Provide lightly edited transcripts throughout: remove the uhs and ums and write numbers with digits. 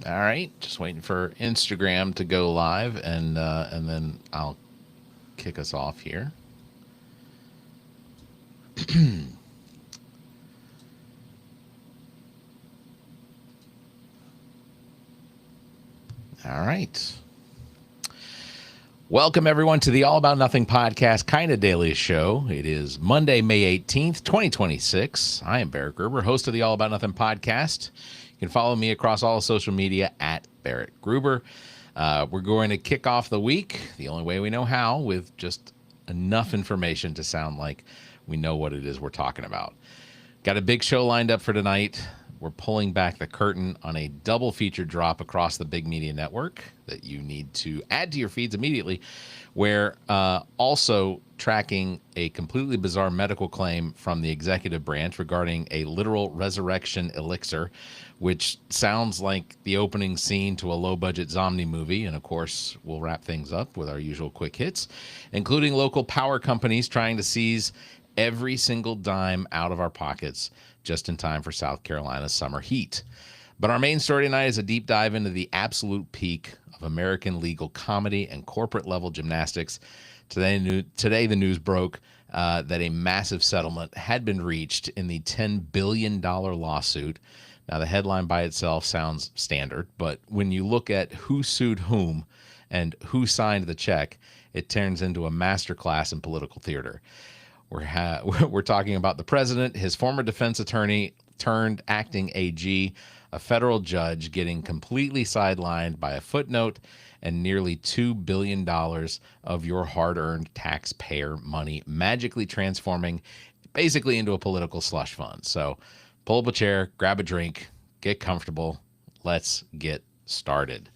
All right, just waiting for Instagram to go live, and then I'll kick us off here. All right. Welcome, everyone, to the All About Nothing podcast, kind of daily show. It is Monday, May 18th, 2026. I am Barrett Gruber, host of the All About Nothing podcast. You can follow me across all social media at Barrett Gruber. We're going to kick off the week the only way we know how, with just enough information to sound like we know what it is we're talking about. Got a big show lined up for tonight. We're pulling back the curtain on a double feature drop across the big media network that you need to add to your feeds immediately. We're also tracking a completely bizarre medical claim from the executive branch regarding a literal resurrection elixir, which sounds like the opening scene to a low-budget zombie movie. And, of course, we'll wrap things up with our usual quick hits, including local power companies trying to seize every single dime out of our pockets just in time for South Carolina's summer heat. But our main story tonight is a deep dive into the absolute peak of American legal comedy and corporate level gymnastics. Today the news broke that a massive settlement had been reached in the $10 billion lawsuit. Now, the headline by itself sounds standard, but when you look at who sued whom and who signed the check, it turns into a masterclass in political theater. We're talking about the president, his former defense attorney turned acting AG, a federal judge getting completely sidelined by a footnote, and nearly $2 billion of your hard-earned taxpayer money magically transforming basically into a political slush fund. So pull up a chair, grab a drink, get comfortable. Let's get started.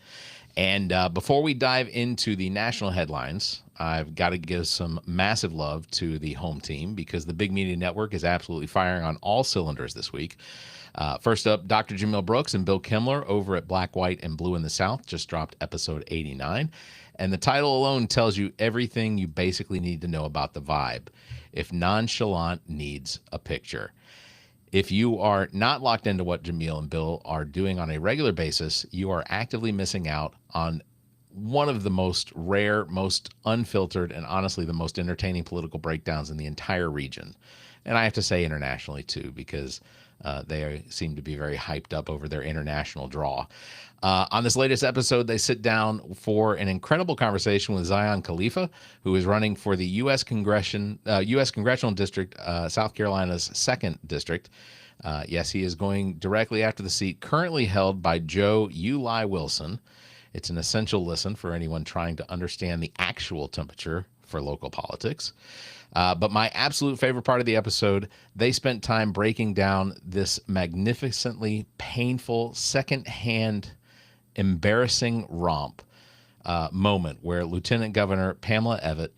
And before we dive into the national headlines, I've got to give some massive love to the home team because the Big Media Network is absolutely firing on all cylinders this week. First up, Dr. Jamil Brooks and Bill Kimler over at Black, White, and Blue in the South just dropped episode 89. And the title alone tells you everything you basically need to know about the vibe. If Nonchalant needs a picture. If you are not locked into what Jamil and Bill are doing on a regular basis, you are actively missing out on one of the most rare, most unfiltered, and honestly the most entertaining political breakdowns in the entire region. And I have to say internationally too, because they seem to be very hyped up over their international draw. On this latest episode, they sit down for an incredible conversation with Zion Khalifa, who is running for the U.S. Congressional District, South Carolina's 2nd District. Yes, he is going directly after the seat currently held by Joe Uli Wilson. It's an essential listen for anyone trying to understand the actual temperature for local politics. But my absolute favorite part of the episode, they spent time breaking down this magnificently painful, secondhand, embarrassing romp moment where Lieutenant Governor Pamela Evette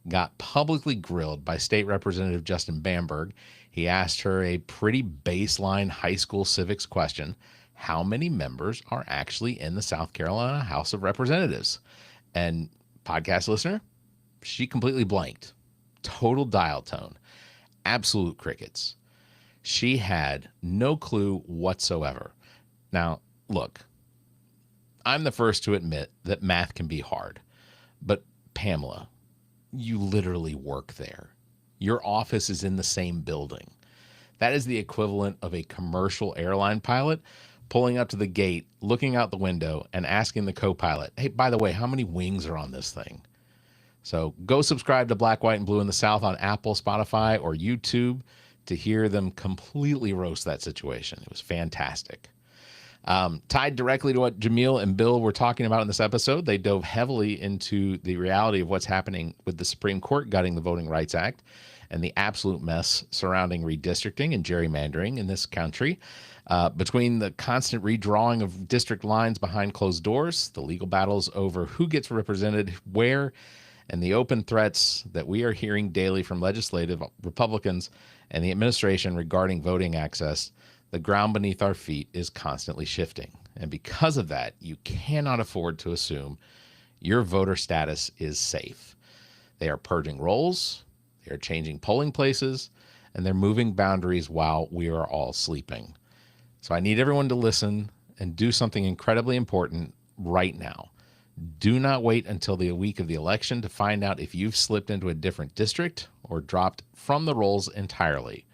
got publicly grilled by State Representative Justin Bamberg. He asked her a pretty baseline high school civics question: how many members are actually in the South Carolina House of Representatives? And podcast listener, she completely blanked. Total dial tone. Absolute crickets. She had no clue whatsoever. Now, look, I'm the first to admit that math can be hard. But Pamela, you literally work there. Your office is in the same building. That is the equivalent of a commercial airline pilot pulling up to the gate, looking out the window, and asking the co-pilot, hey, by the way, how many wings are on this thing? So go subscribe to Black, White, and Blue in the South on Apple, Spotify, or YouTube to hear them completely roast that situation. It was fantastic. Tied directly to what Jamil and Bill were talking about in this episode, they dove heavily into the reality of what's happening with the Supreme Court gutting the Voting Rights Act and the absolute mess surrounding redistricting and gerrymandering in this country. Between the constant redrawing of district lines behind closed doors, the legal battles over who gets represented where, and the open threats that we are hearing daily from legislative Republicans and the administration regarding voting access, the ground beneath our feet is constantly shifting. And because of that, you cannot afford to assume your voter status is safe. They are purging rolls, they are changing polling places, and they're moving boundaries while we are all sleeping. So I need everyone to listen and do something incredibly important right now. Do not wait until the week of the election to find out if you've slipped into a different district or dropped from the rolls entirely.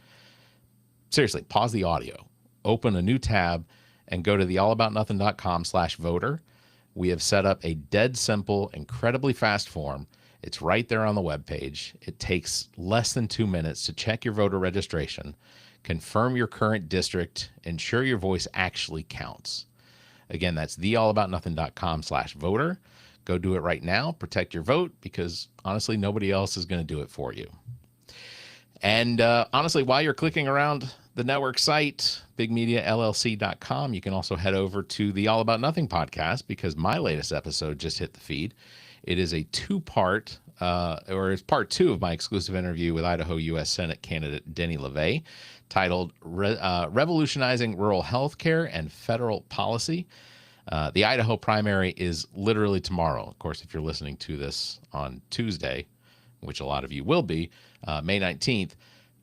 Seriously, pause the audio, open a new tab, and go to theallaboutnothing.com/voter. We have set up a dead simple, incredibly fast form. It's right there on the webpage. It takes less than 2 minutes to check your voter registration, confirm your current district, ensure your voice actually counts. Again, that's theallaboutnothing.com/voter. Go do it right now. Protect your vote, because honestly, nobody else is going to do it for you. And honestly, while you're clicking around the network site, bigmediallc.com, you can also head over to the All About Nothing podcast, because my latest episode just hit the feed. It is a two-part, or it's part 2 of my exclusive interview with Idaho U.S. Senate candidate Denny LeVay, titled Revolutionizing Rural Healthcare and Federal Policy. The Idaho primary is literally tomorrow. Of course, if you're listening to this on Tuesday, which a lot of you will be, May 19th,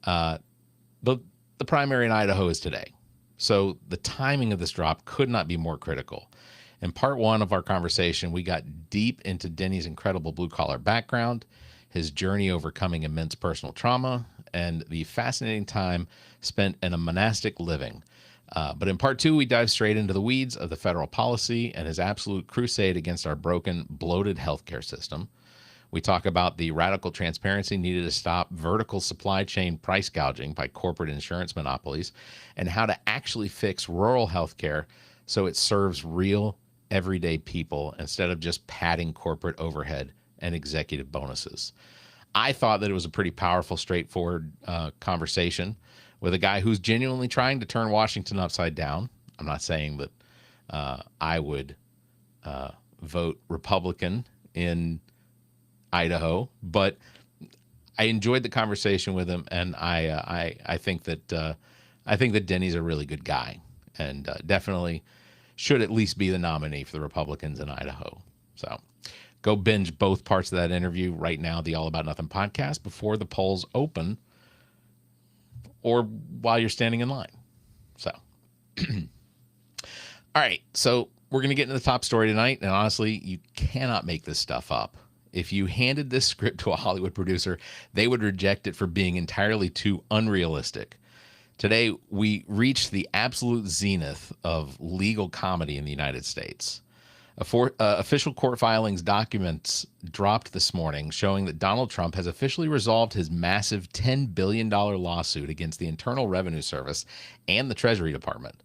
the primary in Idaho is today. So the timing of this drop could not be more critical. In part 1 of our conversation, we got deep into Denny's incredible blue-collar background, his journey overcoming immense personal trauma, and the fascinating time spent in a monastic living. But in part 2, we dive straight into the weeds of the federal policy and his absolute crusade against our broken, bloated healthcare system. We talk about the radical transparency needed to stop vertical supply chain price gouging by corporate insurance monopolies, and how to actually fix rural healthcare so it serves real, everyday people instead of just padding corporate overhead and executive bonuses. I thought that it was a pretty powerful, straightforward conversation with a guy who's genuinely trying to turn Washington upside down. I'm not saying that I would vote Republican in Idaho, but I enjoyed the conversation with him, and I think that Denny's a really good guy, and definitely should at least be the nominee for the Republicans in Idaho. So go binge both parts of that interview right now, the All About Nothing podcast, before the polls open or while you're standing in line. So, all right. So we're going to get into the top story tonight. And honestly, you cannot make this stuff up. If you handed this script to a Hollywood producer, they would reject it for being entirely too unrealistic. Today, we reached the absolute zenith of legal comedy in the United States. Official court filings documents dropped this morning showing that Donald Trump has officially resolved his massive $10 billion lawsuit against the Internal Revenue Service and the Treasury Department.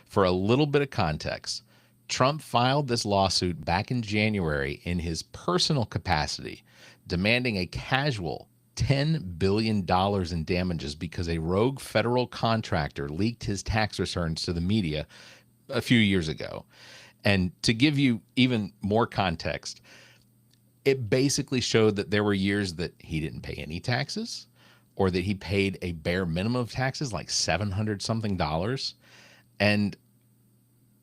For a little bit of context, Trump filed this lawsuit back in January in his personal capacity, demanding a casual $10 billion in damages because a rogue federal contractor leaked his tax returns to the media a few years ago. And to give you even more context, it basically showed that there were years that he didn't pay any taxes, or that he paid a bare minimum of taxes, like $700 something. And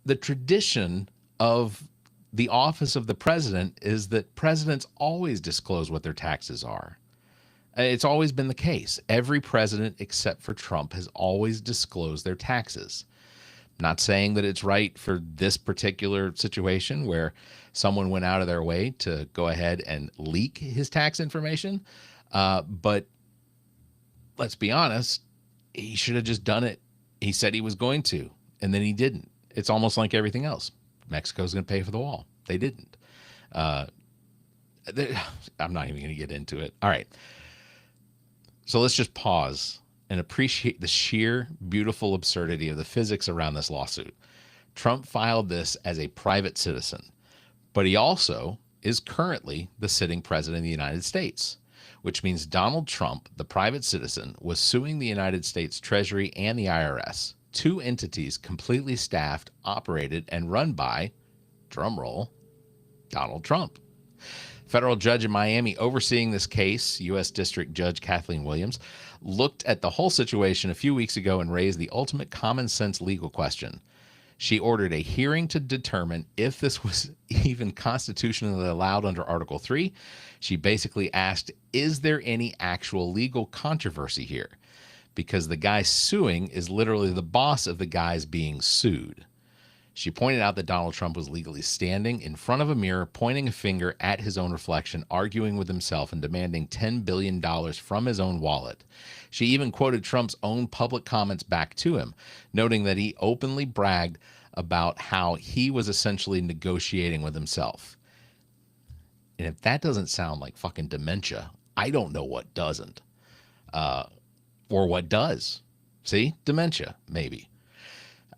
the tradition of the office of the president is that presidents always disclose what their taxes are. It's always been the case. Every president except for Trump has always disclosed their taxes. Not saying that it's right for this particular situation where someone went out of their way to go ahead and leak his tax information. But let's be honest, he should have just done it. He said he was going to, and then he didn't. It's almost like everything else. Mexico's going to pay for the wall. They didn't. I'm not even going to get into it. All right. So let's just pause and appreciate the sheer, beautiful absurdity of the physics around this lawsuit. Trump filed this as a private citizen, but he also is currently the sitting president of the United States, which means Donald Trump, the private citizen, was suing the United States Treasury and the IRS, two entities completely staffed, operated, and run by, drumroll, Donald Trump. Federal judge in Miami overseeing this case, U.S. District Judge Kathleen Williams, looked at the whole situation a few weeks ago and raised the ultimate common sense legal question. She ordered a hearing to determine if this was even constitutionally allowed under Article 3. She basically asked, is there any actual legal controversy here? Because the guy suing is literally the boss of the guys being sued. She pointed out that Donald Trump was legally standing in front of a mirror, pointing a finger at his own reflection, arguing with himself, and demanding $10 billion from his own wallet. She even quoted Trump's own public comments back to him, noting that he openly bragged about how he was essentially negotiating with himself. And if that doesn't sound like fucking dementia, I don't know what doesn't. Or what does. See? Dementia, maybe.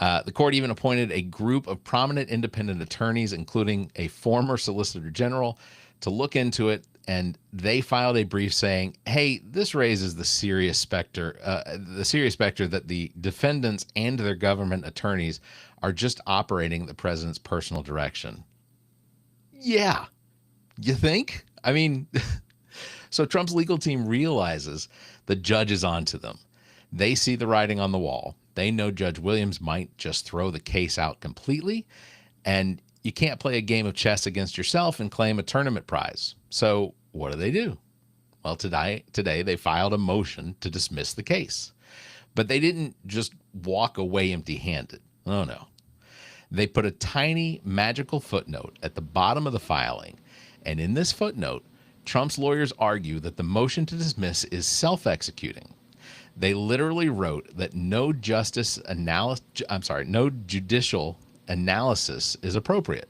The court even appointed a group of prominent independent attorneys, including a former Solicitor General, to look into it, and they filed a brief saying, hey, this raises the serious specter that the defendants and their government attorneys are just operating the president's personal direction. Yeah. You think? I mean, so Trump's legal team realizes the judge is onto them. They see the writing on the wall. They know Judge Williams might just throw the case out completely, and you can't play a game of chess against yourself and claim a tournament prize. So what do? Well, today they filed a motion to dismiss the case. But they didn't just walk away empty-handed. Oh, no. They put a tiny magical footnote at the bottom of the filing, and in this footnote, Trump's lawyers argue that the motion to dismiss is self-executing. They literally wrote that no judicial analysis is appropriate.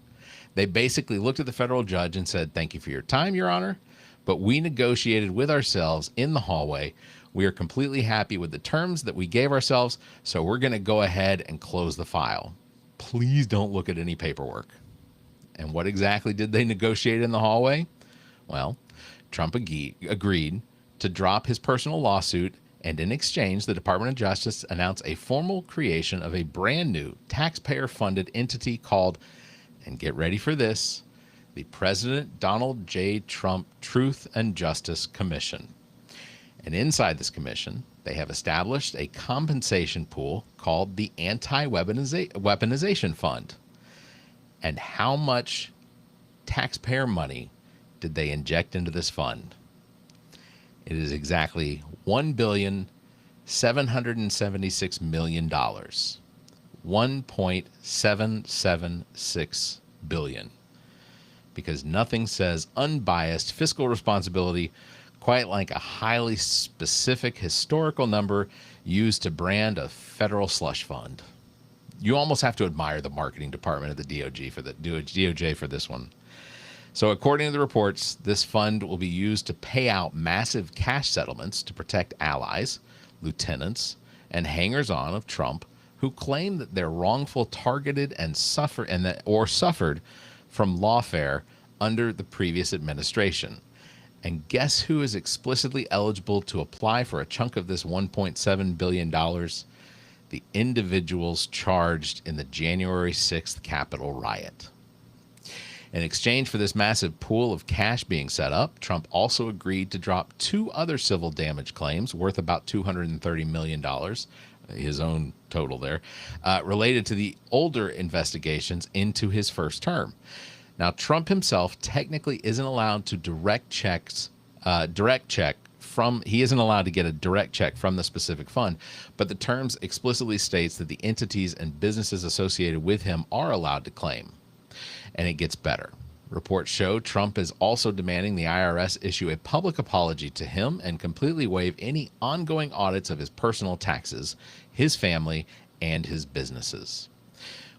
They basically looked at the federal judge and said, thank you for your time, Your Honor, but we negotiated with ourselves in the hallway. We are completely happy with the terms that we gave ourselves, so we're going to go ahead and close the file. Please don't look at any paperwork. And what exactly did they negotiate in the hallway? Well, Trump agreed to drop his personal lawsuit, and in exchange, the Department of Justice announced a formal creation of a brand new taxpayer-funded entity called, and get ready for this, the President Donald J. Trump Truth and Justice Commission. And inside this commission, they have established a compensation pool called the Anti-Weaponization Fund. And how much taxpayer money did they inject into this fund? It is exactly $1,776,000,000. $1.776 billion. Because nothing says unbiased fiscal responsibility quite like a highly specific historical number used to brand a federal slush fund. You almost have to admire the marketing department of the DOJ for this one. So according to the reports, this fund will be used to pay out massive cash settlements to protect allies, lieutenants, and hangers-on of Trump who claim that they're wrongful targeted and suffered from lawfare under the previous administration. And guess who is explicitly eligible to apply for a chunk of this $1.7 billion? The individuals charged in the January 6th Capitol riot. In exchange for this massive pool of cash being set up, Trump also agreed to drop two other civil damage claims worth about $230 million, his own total there, related to the older investigations into his first term. Now, Trump himself technically isn't allowed to he isn't allowed to get a direct check from the specific fund, but the terms explicitly states that the entities and businesses associated with him are allowed to claim. And it gets better. Reports show Trump is also demanding the IRS issue a public apology to him and completely waive any ongoing audits of his personal taxes, his family, and his businesses,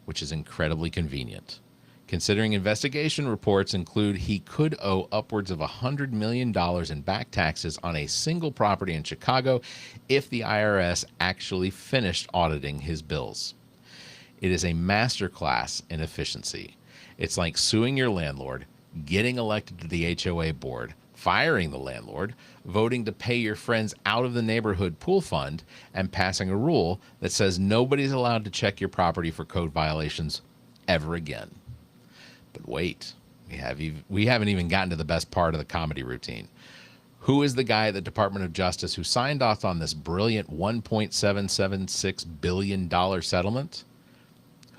which is incredibly convenient. Considering investigation reports include he could owe upwards of $100 million in back taxes on a single property in Chicago if the IRS actually finished auditing his bills. It is a masterclass in efficiency. It's like suing your landlord, getting elected to the HOA board, firing the landlord, voting to pay your friends out of the neighborhood pool fund, and passing a rule that says nobody's allowed to check your property for code violations ever again. But wait, we haven't even gotten to the best part of the comedy routine. Who is the guy at the Department of Justice who signed off on this brilliant $1.776 billion settlement?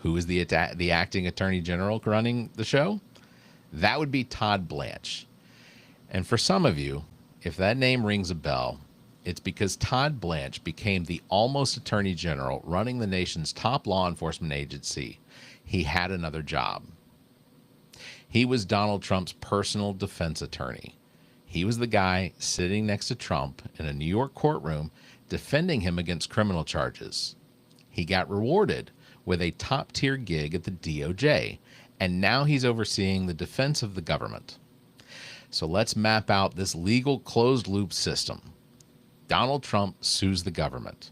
Who is the acting attorney general running the show? That would be Todd Blanche. And for some of you, if that name rings a bell, It's because Todd Blanche became the almost attorney general running the nation's top law enforcement agency. He had another job. He was Donald Trump's personal defense attorney. He was the guy sitting next to Trump in a New York courtroom defending him against criminal charges. He got rewarded with a top-tier gig at the DOJ, and now he's overseeing the defense of the government. So let's map out this legal closed-loop system. Donald Trump sues the government.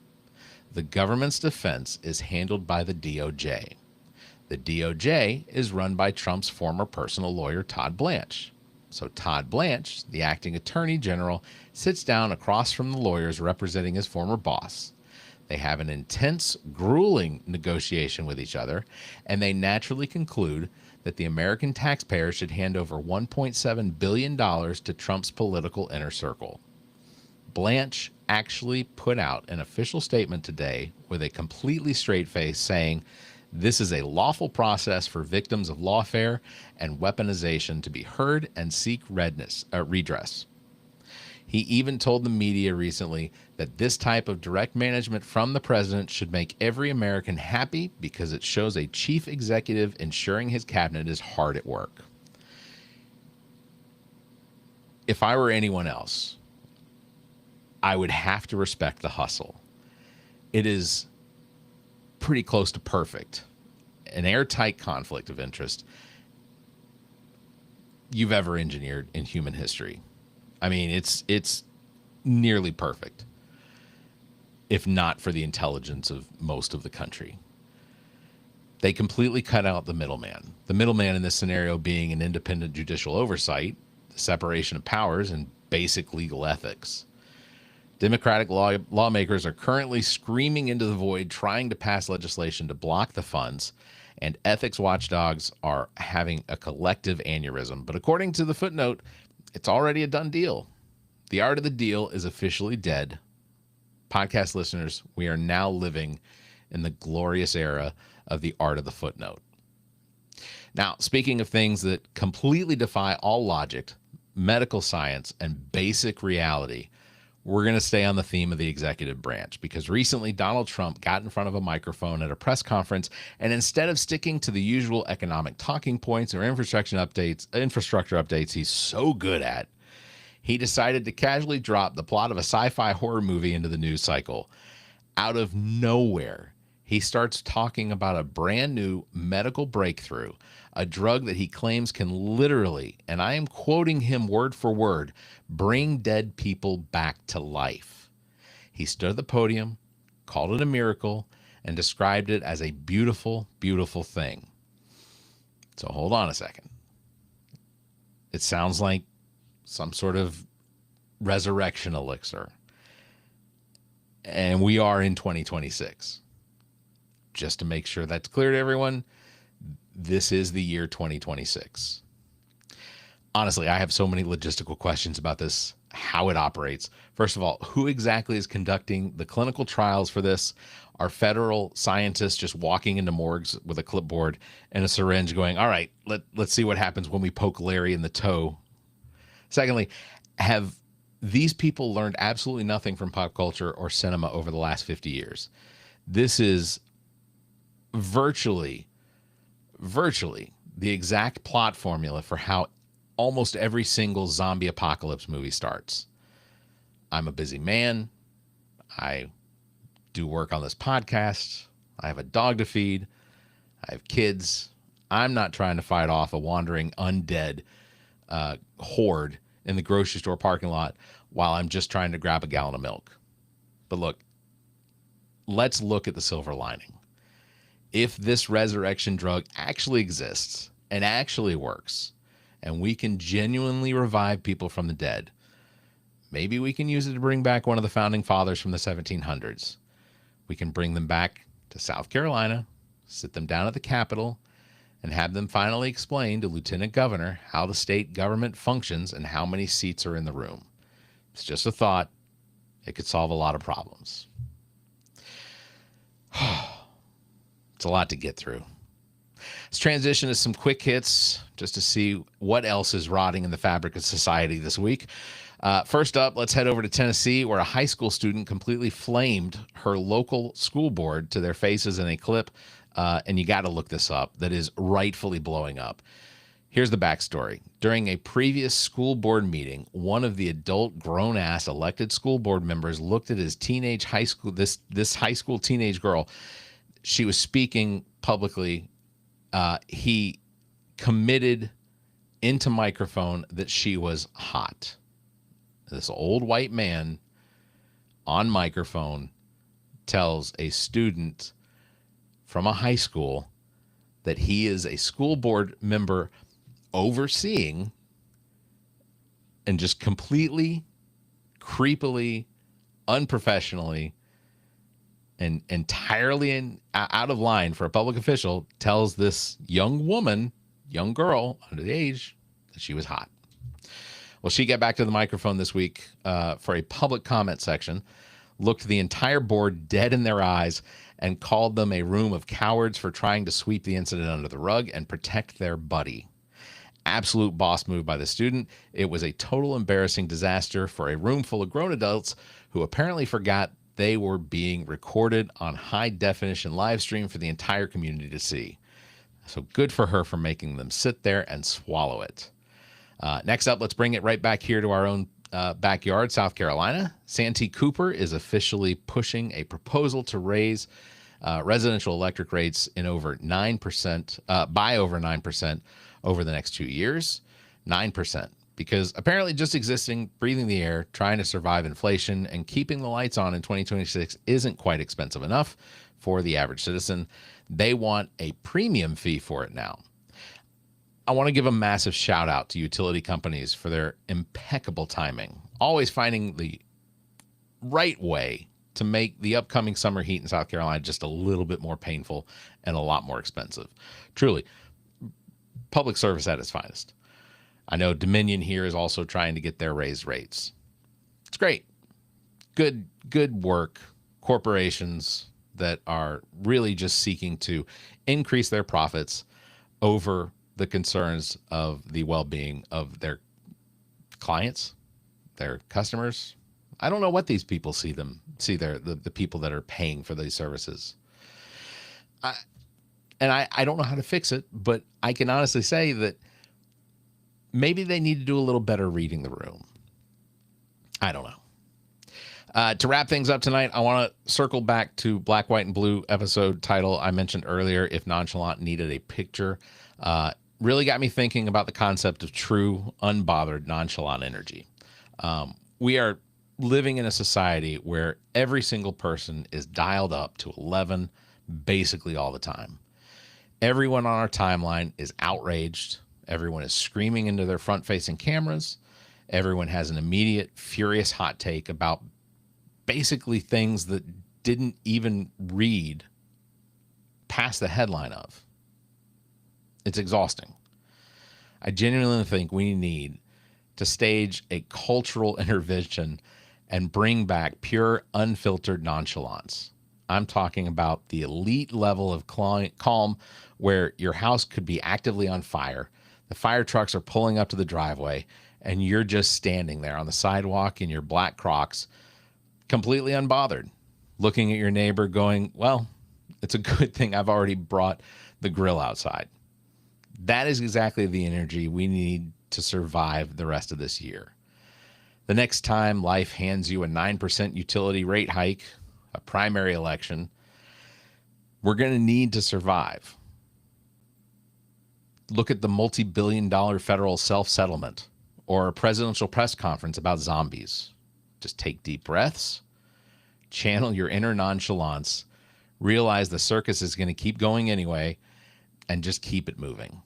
The government's defense is handled by the DOJ. The DOJ is run by Trump's former personal lawyer, Todd Blanche. So Todd Blanche, the acting attorney general, sits down across from the lawyers representing his former boss. They have an intense, grueling negotiation with each other, and they naturally conclude that the American taxpayer should hand over $1.7 billion to Trump's political inner circle. Blanche actually put out an official statement today with a completely straight face saying, "This is a lawful process for victims of lawfare and weaponization to be heard and seek redress." He even told the media recently that this type of direct management from the president should make every American happy because it shows a chief executive ensuring his cabinet is hard at work. If I were anyone else, I would have to respect the hustle. It is pretty close to perfect. An airtight conflict of interest you've ever engineered in human history. I mean, it's nearly perfect, if not for the intelligence of most of the country. They completely cut out the middleman. The middleman in this scenario being an independent judicial oversight, the separation of powers, and basic legal ethics. Democratic lawmakers are currently screaming into the void, trying to pass legislation to block the funds, and ethics watchdogs are having a collective aneurysm. But according to the footnote, it's already a done deal. The art of the deal is officially dead. Podcast listeners, we are now living in the glorious era of the art of the footnote. Now, speaking of things that completely defy all logic, medical science, and basic reality, we're going to stay on the theme of the executive branch because recently Donald Trump got in front of a microphone at a press conference, and instead of sticking to the usual economic talking points or infrastructure updates he's so good at, he decided to casually drop the plot of a sci-fi horror movie into the news cycle. Out of nowhere, he starts talking about a brand new medical breakthrough, a drug that he claims can literally, and I am quoting him word for word, bring dead people back to life. He stood at the podium, called it a miracle, and described it as a beautiful, beautiful thing. So hold on a second. It sounds like some sort of resurrection elixir. And we are in 2026. Just to make sure that's clear to everyone, this is the year 2026. Honestly, I have so many logistical questions about this, how it operates. First of all, who exactly is conducting the clinical trials for this? Are federal scientists just walking into morgues with a clipboard and a syringe going, all right, let's see what happens when we poke Larry in the toe? Secondly, have these people learned absolutely nothing from pop culture or cinema over the last 50 years? This is virtually the exact plot formula for how almost every single zombie apocalypse movie starts. I'm a busy man. I do work on this podcast. I have a dog to feed. I have kids. I'm not trying to fight off a wandering undead horde in the grocery store parking lot while I'm just trying to grab a gallon of milk. But look, let's look at the silver lining. If this resurrection drug actually exists and actually works, and we can genuinely revive people from the dead, maybe we can use it to bring back one of the founding fathers from the 1700s. We can bring them back to South Carolina, sit them down at the Capitol, and have them finally explain to Lieutenant Governor how the state government functions and how many seats are in the room. It's just a thought. It could solve a lot of problems. It's a lot to get through. Let's transition to some quick hits just to see what else is rotting in the fabric of society this week. First up, let's head over to Tennessee, where a high school student completely flamed her local school board to their faces in a clip, and you got to look this up, that is rightfully blowing up. Here's the backstory. During a previous school board meeting, one of the adult grown-ass elected school board members looked at his teenage high school, this high school teenage girl. She was speaking publicly. He committed into microphone that she was hot. This old white man on microphone tells a student from a high school that he is a school board member overseeing, and just completely, creepily, unprofessionally, and entirely out of line for a public official tells this young woman, young girl under the age, that she was hot. Well, she got back to the microphone this week for a public comment section, looked the entire board dead in their eyes, and called them a room of cowards for trying to sweep the incident under the rug and protect their buddy. Absolute boss move by the student. It was a total embarrassing disaster for a room full of grown adults who apparently forgot they were being recorded on high definition live stream for the entire community to see. So good for her for making them sit there and swallow it. Next up, let's bring it right back here to our own backyard, South Carolina. Santee Cooper is officially pushing a proposal to raise residential electric rates in over 9%, by over 9% over the next 2 years. 9%. Because apparently just existing, breathing the air, trying to survive inflation, and keeping the lights on in 2026 isn't quite expensive enough for the average citizen. They want a premium fee for it now. I want to give a massive shout out to utility companies for their impeccable timing, always finding the right way to make the upcoming summer heat in South Carolina just a little bit more painful and a lot more expensive. Truly, public service at its finest. I know Dominion here is also trying to get their raised rates. It's great. Good work. Corporations that are really just seeking to increase their profits over the concerns of the well-being of their clients, their customers. I don't know what these people see the people that are paying for these services. I don't know how to fix it, but I can honestly say that maybe they need to do a little better reading the room. I don't know. To wrap things up tonight, I want to circle back to Black, White, and Blue episode title I mentioned earlier, If Nonchalant Needed a Picture. Really got me thinking about the concept of true, unbothered, nonchalant energy. We are living in a society where every single person is dialed up to 11 basically all the time. Everyone on our timeline is outraged. Everyone is screaming into their front-facing cameras. Everyone has an immediate, furious hot take about basically things that didn't even read past the headline of. It's exhausting. I genuinely think we need to stage a cultural intervention and bring back pure, unfiltered nonchalance. I'm talking about the elite level of calm where your house could be actively on fire. The fire trucks are pulling up to the driveway, and you're just standing there on the sidewalk in your black Crocs, completely unbothered, looking at your neighbor going, well, it's a good thing I've already brought the grill outside. That is exactly the energy we need to survive the rest of this year. The next time life hands you a 9% utility rate hike, a primary election, we're going to need to survive. Look at the multi-billion-dollar federal self-settlement or a presidential press conference about zombies. Just take deep breaths, channel your inner nonchalance, realize the circus is going to keep going anyway, and just keep it moving.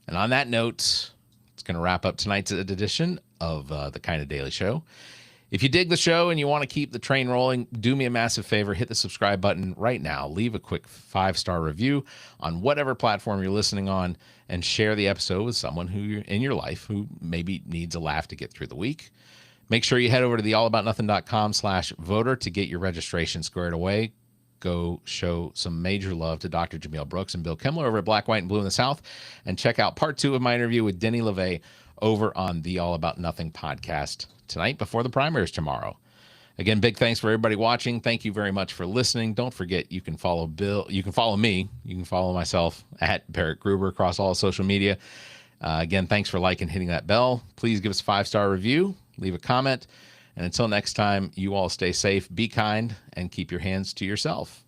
And on that note, it's going to wrap up tonight's edition of the Kinda Daily Show. If you dig the show and you want to keep the train rolling, do me a massive favor, hit the subscribe button right now. Leave a quick 5-star review on whatever platform you're listening on, and share the episode with someone who in your life who maybe needs a laugh to get through the week. Make sure you head over to the allaboutnothing.com/voter to get your registration squared away. Go show some major love to Dr. Jameel Brooks and Bill Kimmler over at Black, White, and Blue in the South, and check out part 2 of my interview with Denny LeVay over on the All About Nothing podcast tonight before the primaries tomorrow. Again, big thanks for everybody watching. Thank you very much for listening. Don't forget, you can follow Bill. You can follow me. You can follow myself at Barrett Gruber across all social media. Again, thanks for liking and hitting that bell. Please give us a 5-star review. Leave a comment. And until next time, you all stay safe, be kind, and keep your hands to yourself.